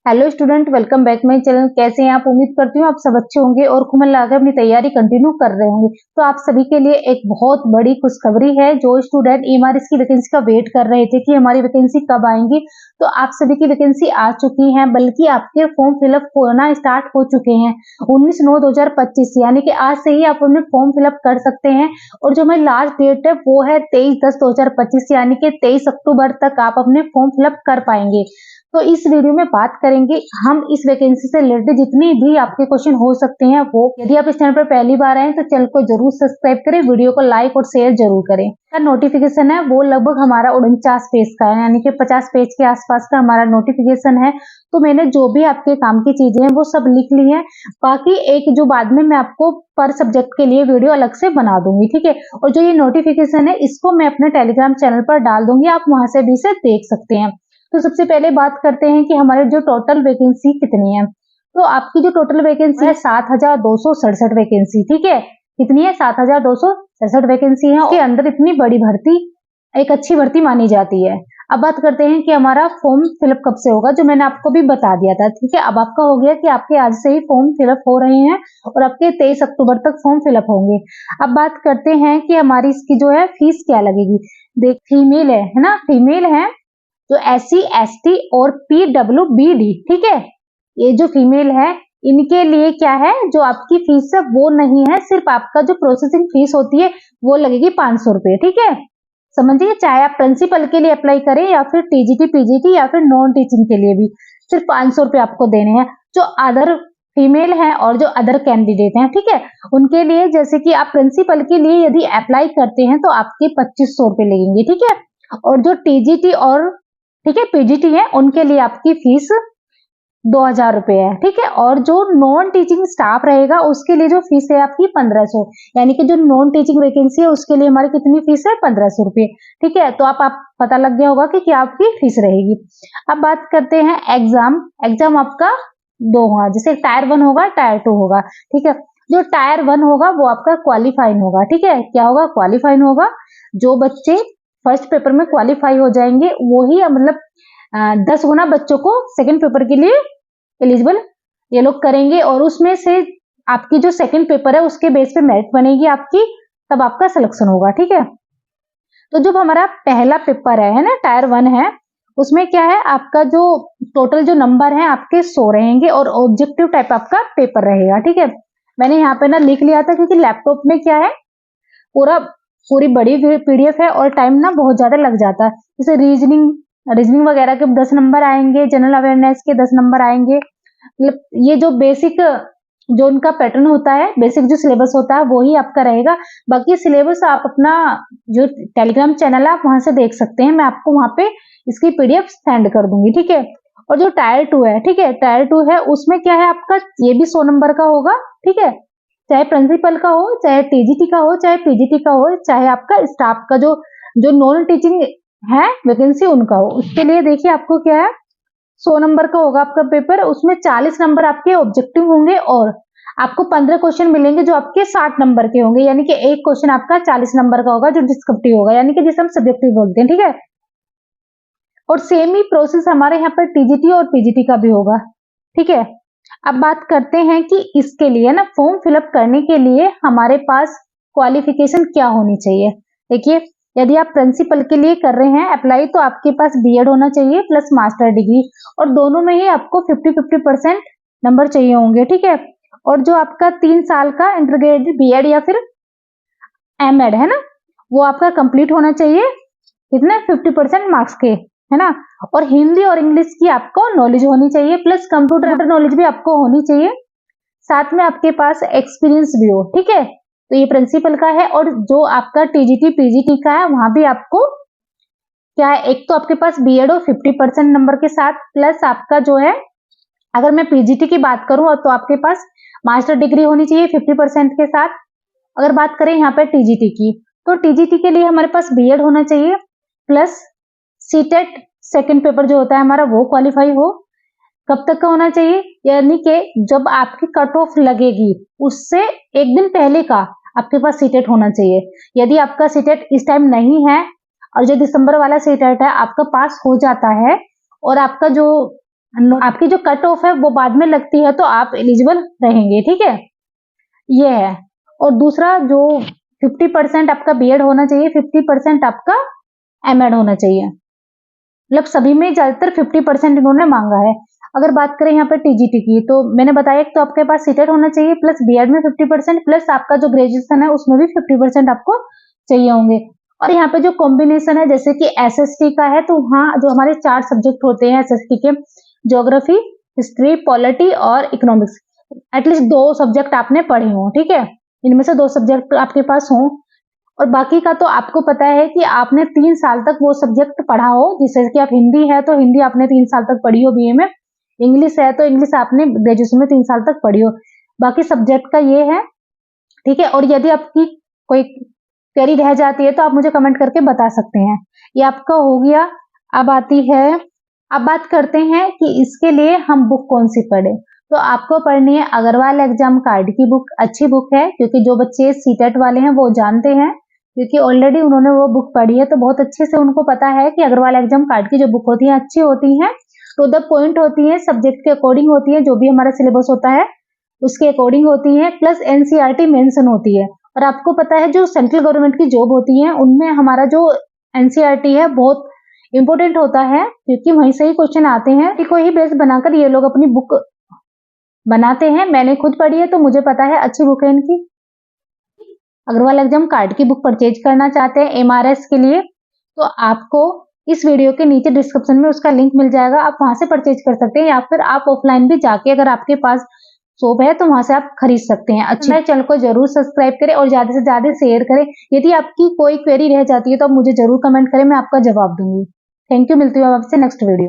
Hello student, welcome back my channel. कैसे हैं आप? उम्मीद करती हूँ आप सब अच्छे होंगे और खूब मन लगाकर अपनी तैयारी कंटिन्यू कर रहे होंगे। तो आप सभी के लिए एक बहुत बड़ी खुशखबरी है। जो स्टूडेंट ईएमआरएस की वैकेंसी का वेट कर रहे थे कि हमारी वैकेंसी कब आएंगी, तो आप सभी की वैकेंसी आ चुकी है, बल्कि आपके फॉर्म फिलअप होना स्टार्ट हो चुके हैं 19/9/2025, यानी कि आज से ही आप अपने फॉर्म फिलअप कर सकते हैं। और जो हमारी लास्ट डेट है वो है 23/10/2025, यानी कि 23 अक्टूबर तक आप अपने फॉर्म फिलअप कर पाएंगे। तो इस वीडियो में बात करेंगे हम इस वैकेंसी से रिलेटेड जितनी भी आपके क्वेश्चन हो सकते हैं वो। यदि आप इस चैनल पर पहली बार आए तो चैनल को जरूर सब्सक्राइब करें, वीडियो को लाइक और शेयर जरूर करें। का नोटिफिकेशन है वो लगभग हमारा 49 पेज का है, यानी कि 50 पेज के आसपास का हमारा नोटिफिकेशन है। तो मैंने जो भी आपके काम की चीजें हैं वो सब लिख ली है। बाकी एक जो बाद में मैं आपको पर सब्जेक्ट के लिए वीडियो अलग से बना दूंगी, ठीक है। और जो ये नोटिफिकेशन है इसको मैं अपने टेलीग्राम चैनल पर डाल दूंगी, आप वहां से भी इसे देख सकते हैं। तो सबसे पहले बात करते हैं कि हमारे जो टोटल वैकेंसी कितनी है। तो आपकी जो टोटल वैकेंसी है 7267 वैकेंसी, ठीक है। कितनी है? 7267 वैकेंसी है। उसके अंदर इतनी बड़ी भर्ती एक अच्छी भर्ती मानी जाती है। अब बात करते हैं कि हमारा फॉर्म फिलअप कब से होगा, जो मैंने आपको भी बता दिया था, ठीक है। अब आपका हो गया कि आपके आज से ही फॉर्म फिलअप हो रहे हैं और आपके 23 अक्टूबर तक फॉर्म फिलअप होंगे। अब बात करते हैं कि हमारी इसकी जो है फीस क्या लगेगी। देख, फीमेल है ना, फीमेल है तो SC ST और PWBD, ठीक है। ये जो फीमेल है इनके लिए क्या है, जो आपकी फीस है वो नहीं है, सिर्फ आपका जो प्रोसेसिंग फीस होती है वो लगेगी 500 रुपए, ठीक है। समझिए, चाहे आप प्रिंसिपल के लिए अप्लाई करें या फिर TGT PGT या फिर नॉन टीचिंग के लिए भी सिर्फ 500 रुपए आपको देने हैं। जो अदर फीमेल है और जो अदर कैंडिडेट हैं, ठीक है, उनके लिए जैसे कि आप प्रिंसिपल के लिए यदि अप्लाई करते हैं तो आपके 2500 रुपए लगेंगे, ठीक है। और जो TGT और ठीक है PGT है उनके लिए आपकी फीस 2000 रुपए है, ठीक है। और जो नॉन टीचिंग स्टाफ रहेगा उसके लिए जो फीस है आपकी 1500, यानी कि जो नॉन टीचिंग वैकेंसी है उसके लिए हमारी कितनी फीस है? 1500 रुपए, ठीक है। तो आप पता लग गया होगा कि क्या आपकी फीस रहेगी। अब बात करते हैं एग्जाम आपका दो होगा, जैसे टायर 1 होगा, टायर 2 होगा, ठीक है। जो टायर 1 होगा वो आपका क्वालिफाइंग होगा, ठीक है। क्या होगा? क्वालिफाइंग होगा। जो बच्चे फर्स्ट पेपर में क्वालिफाई हो जाएंगे वो ही मतलब 10 गुना बच्चों को सेकंड पेपर के लिए एलिजिबल ये लोग करेंगे, और उसमें से आपकी जो सेकंड पेपर है उसके बेस पे मेरिट बनेगी आपकी, तब आपका सिलेक्शन होगा, ठीक है। तो जो हमारा पहला पेपर है ना, टायर 1 है, उसमें क्या है, आपका जो टोटल जो नंबर है आपके 100 रहेंगे और ऑब्जेक्टिव टाइप आपका पेपर रहेगा, ठीक है। मैंने यहाँ पे ना लिख लिया था क्योंकि लैपटॉप में क्या है, पूरी बड़ी PDF है और टाइम ना बहुत ज्यादा लग जाता है। जैसे रीजनिंग वगैरह के 10 नंबर आएंगे, जनरल अवेयरनेस के 10 नंबर आएंगे। मतलब ये जो बेसिक जो उनका पैटर्न होता है, बेसिक जो सिलेबस होता है वही आपका रहेगा। बाकी सिलेबस आप अपना जो टेलीग्राम चैनल है आप वहां से देख सकते हैं, मैं आपको वहां पे इसकी PDF सेंड कर दूंगी, ठीक है। और जो टायर 2 है, ठीक है, टायर 2 है उसमें क्या है आपका, ये भी 100 नंबर का होगा, ठीक है। चाहे प्रिंसिपल का हो, चाहे TGT का हो, चाहे PGT का हो, चाहे आपका स्टाफ का जो नॉन टीचिंग है वैकेंसी उनका हो, उसके लिए देखिए आपको क्या है, 100 नंबर का होगा आपका पेपर। उसमें 40 नंबर आपके ऑब्जेक्टिव होंगे और आपको 15 क्वेश्चन मिलेंगे जो आपके 60 नंबर के होंगे, यानी कि एक क्वेश्चन आपका 40 नंबर का होगा जो डिस्क्रिप्टिव होगा, यानी कि जिसे हम सब्जेक्टिव बोलते हैं, ठीक है। और सेम ही प्रोसेस हमारे यहाँ पर TGT और PGT का भी होगा, ठीक है। अब बात करते हैं कि इसके लिए ना फॉर्म फिलअप करने के लिए हमारे पास क्वालिफिकेशन क्या होनी चाहिए। देखिए, यदि आप प्रिंसिपल के लिए कर रहे हैं अप्लाई तो आपके पास BEd होना चाहिए प्लस मास्टर डिग्री, और दोनों में ही आपको 50-50% नंबर चाहिए होंगे, ठीक है। और जो आपका 3 साल का इंटरग्रेडेड BEd या फिर MEd है ना, वो आपका कंप्लीट होना चाहिए, कितना? 50% मार्क्स के, है ना। और हिंदी और इंग्लिश की आपको नॉलेज होनी चाहिए, प्लस कंप्यूटर नॉलेज भी आपको होनी चाहिए, साथ में आपके पास एक्सपीरियंस भी हो, ठीक है। तो ये प्रिंसिपल का है। और जो आपका TGT PGT का है वहां भी आपको क्या है, एक तो आपके पास BEd हो 50% नंबर के साथ, प्लस आपका जो है, अगर मैं PGT की बात करूं तो आपके पास मास्टर डिग्री होनी चाहिए 50% के साथ। अगर बात करें यहाँ पे TGT की, तो TGT के लिए हमारे पास BEd होना चाहिए प्लस CTET सेकंड पेपर जो होता है हमारा वो क्वालिफाई हो। कब तक का होना चाहिए, यानी कि जब आपकी कट ऑफ लगेगी उससे एक दिन पहले का आपके पास CTET होना चाहिए। यदि आपका CTET इस टाइम नहीं है और जो दिसंबर वाला CTET है आपका पास हो जाता है और आपका जो आपकी जो कट ऑफ है वो बाद में लगती है तो आप एलिजिबल रहेंगे, ठीक है, ये है। और दूसरा जो 50% आपका बीएड होना चाहिए, 50% आपका एमएड होना चाहिए, मतलब सभी में ज्यादातर 50% इन्होंने मांगा है। अगर बात करें यहाँ पे टीजीटी की, तो मैंने बताया तो आपके पास सीटेट होना चाहिए प्लस बीएड में 50% प्लस आपका जो ग्रेजुएशन है उसमें भी 50% आपको चाहिए होंगे। और यहाँ पे जो कॉम्बिनेशन है जैसे कि एसएसटी का है, तो हाँ जो हमारे 4 सब्जेक्ट होते हैं एसएसटी के, ज्योग्राफी, हिस्ट्री, पॉलिटी और इकोनॉमिक्स, एटलीस्ट 2 सब्जेक्ट आपने पढ़े हो, ठीक है, इनमें से 2 सब्जेक्ट आपके पास हो। और बाकी का तो आपको पता है कि आपने 3 साल तक वो सब्जेक्ट पढ़ा हो, जैसे कि आप हिंदी है तो हिंदी आपने 3 साल तक पढ़ी हो बीए में, इंग्लिश है तो इंग्लिश आपने ग्रेजुएशन में 3 साल तक पढ़ी हो। बाकी सब्जेक्ट का ये है, ठीक है। और यदि आपकी कोई क्वेरी रह जाती है तो आप मुझे कमेंट करके बता सकते हैं। ये आपका हो गया। अब बात करते हैं कि इसके लिए हम बुक कौन सी पढ़े। तो आपको पढ़नी है अग्रवाल एग्जाम कार्ड की बुक, अच्छी बुक है, क्योंकि जो बच्चे सीटेट वाले हैं वो जानते हैं, क्योंकि ऑलरेडी उन्होंने वो बुक पढ़ी है तो बहुत अच्छे से उनको पता है कि अग्रवाल एग्जाम कार्ड की जो बुक होती है अच्छी होती है, टू द पॉइंट होती है, सब्जेक्ट के अकॉर्डिंग होती है, जो भी हमारा सिलेबस होता है उसके अकॉर्डिंग होती है, प्लस एनसीईआरटी मेंशन होती है। और आपको पता है जो सेंट्रल गवर्नमेंट की जॉब होती है उनमें हमारा जो एनसीईआरटी है बहुत इंपॉर्टेंट होता है, क्योंकि वहीं से ही क्वेश्चन आते हैं, को ही बेस बनाकर ये लोग अपनी बुक बनाते हैं। मैंने खुद पढ़ी है तो मुझे पता है, अच्छी बुक है इनकी। अग्रवाल एग्जाम कार्ड की बुक परचेज करना चाहते हैं एमआरएस के लिए, तो आपको इस वीडियो के नीचे डिस्क्रिप्शन में उसका लिंक मिल जाएगा, आप वहां से परचेज कर सकते हैं, या फिर आप ऑफलाइन भी जाके अगर आपके पास शॉप है तो वहां से आप खरीद सकते हैं। अच्छा, चैनल को जरूर सब्सक्राइब करें और ज्यादा से ज्यादा शेयर करें। यदि आपकी कोई क्वेरी रह जाती है तो आप मुझे जरूर कमेंट करें, मैं आपका जवाब दूंगी। थैंक यू, मिलती हूँ आपसे नेक्स्ट वीडियो।